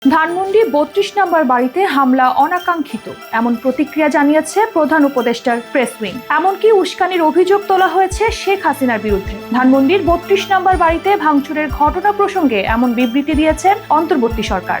ধানমন্ডি ৩২ নম্বর বাড়িতে হামলা অনাকাঙ্ক্ষিত, এমন প্রতিক্রিয়া জানিয়েছে প্রধান উপদেষ্টার প্রেস উইং। এমনকি উস্কানির অভিযোগ তোলা হয়েছে শেখ হাসিনার বিরুদ্ধে। ধানমন্ডির ৩২ নম্বর বাড়িতে ভাঙচুরের ঘটনা প্রসঙ্গে এমন বিবৃতি দিয়েছেন অন্তর্বর্তী সরকার।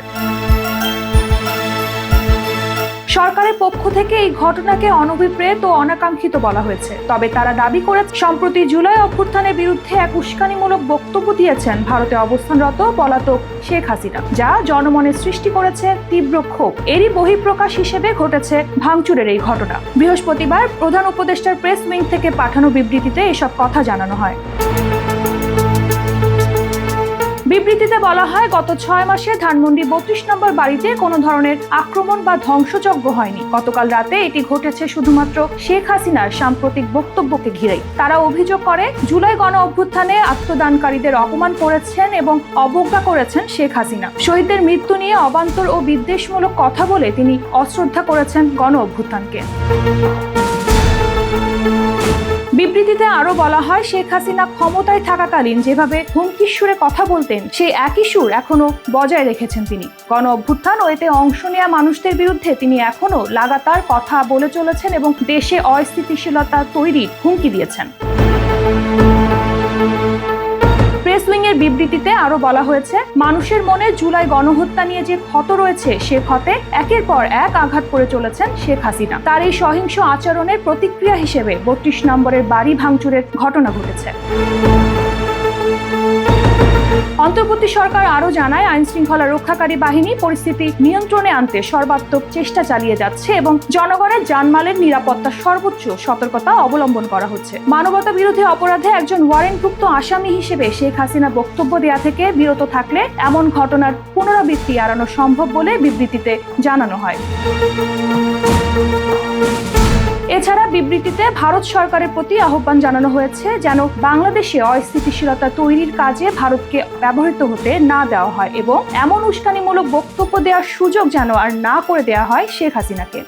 সরকারের পক্ষ থেকে এই ঘটনাকে অনভিপ্রেত ও অনাকাঙ্ক্ষিত বলা হয়েছে। তবে তারা দাবি করে সম্প্রতি জুলাই অভ্যুত্থানের বিরুদ্ধে এক উস্কানিমূলক বক্তব্য দিয়েছেন ভারতে অবস্থানরত পলাতক শেখ হাসিনা, যা জনমনে সৃষ্টি করেছে তীব্র ক্ষোভ। এরই বহিঃপ্রকাশ হিসেবে ঘটেছে ভাঙচুরের এই ঘটনা। বৃহস্পতিবার প্রধান উপদেষ্টার প্রেস উইং থেকে পাঠানো বিবৃতিতে এসব কথা জানানো হয়। বিবৃতিতে বলা হয়, গত ৬ মাসে ধানমন্ডি ৩২ নম্বর বাড়িতে কোনো ধরনের আক্রমণ বা ধ্বংসযজ্ঞ হয়নি। গতকাল রাতে এটি ঘটেছে শুধুমাত্র শেখ হাসিনার সাম্প্রতিক বক্তব্যকে ঘিরেই। তারা অভিযোগ করে, জুলাই গণ অভ্যুত্থানে আত্মদানকারীদের অপমান করেছেন এবং অবজ্ঞা করেছেন শেখ হাসিনা। শহীদদের মৃত্যু নিয়ে অবান্তর ও বিদ্বেষমূলক কথা বলে তিনি অশ্রদ্ধা করেছেন গণ অভ্যুত্থানকে। বিবৃতিতে আরো বলা হয়, শেখ হাসিনা ক্ষমতায় থাকাকালীন যেভাবে হুমকির সুরে কথা বলতেন, সেই একই সুর এখনো বজায় রেখেছেন তিনি। গণ অভ্যুত্থান ও এতে অংশ নেওয়া মানুষদের বিরুদ্ধে তিনি এখনো লাগাতার কথা বলে চলেছেন এবং দেশে অস্থিতিশীলতা তৈরির হুমকি দিয়েছেন। প্রেস উইং এর বিবৃতিতে আরো বলা হয়েছে, মানুষের মনে জুলাই গণহত্যা নিয়ে যে ক্ষত রয়েছে, সে ক্ষতে একের পর এক আঘাত করে চলেছেন শেখ হাসিনা। তার এই সহিংস আচরণের প্রতিক্রিয়া হিসেবে ৩২ নম্বরের বাড়ি ভাঙচুরের ঘটনা ঘটেছে। অন্তর্বর্তী সরকার আরো জানায়, আইন শৃঙ্খলা রক্ষাকারী বাহিনী পরিস্থিতি নিয়ন্ত্রণে আনতে সর্বাত্মক চেষ্টা চালিয়ে যাচ্ছে এবং জনগণের জানমালের নিরাপত্তার সর্বোচ্চ সতর্কতা অবলম্বন করা হচ্ছে। মানবতা বিরোধী অপরাধে একজন ওয়ারেন্টভুক্ত আসামি হিসেবে শেখ হাসিনা বক্তব্য দেয়া থেকে বিরত থাকলে এমন ঘটনার পুনরাবৃত্তি এড়ানো সম্ভব বলে বিবৃতিতে জানানো হয়। এছাড়া বিবৃতিতে ভারত সরকারের প্রতি আহ্বান জানানো হয়েছে, যেন বাংলাদেশে অস্থিতিশীলতা তৈরির কাজে ভারতকে ব্যবহৃত হতে না দেওয়া হয় এবং এমন উস্কানিমূলক বক্তব্য দেওয়ার সুযোগ যেন আর না করে দেওয়া হয় শেখ হাসিনাকে।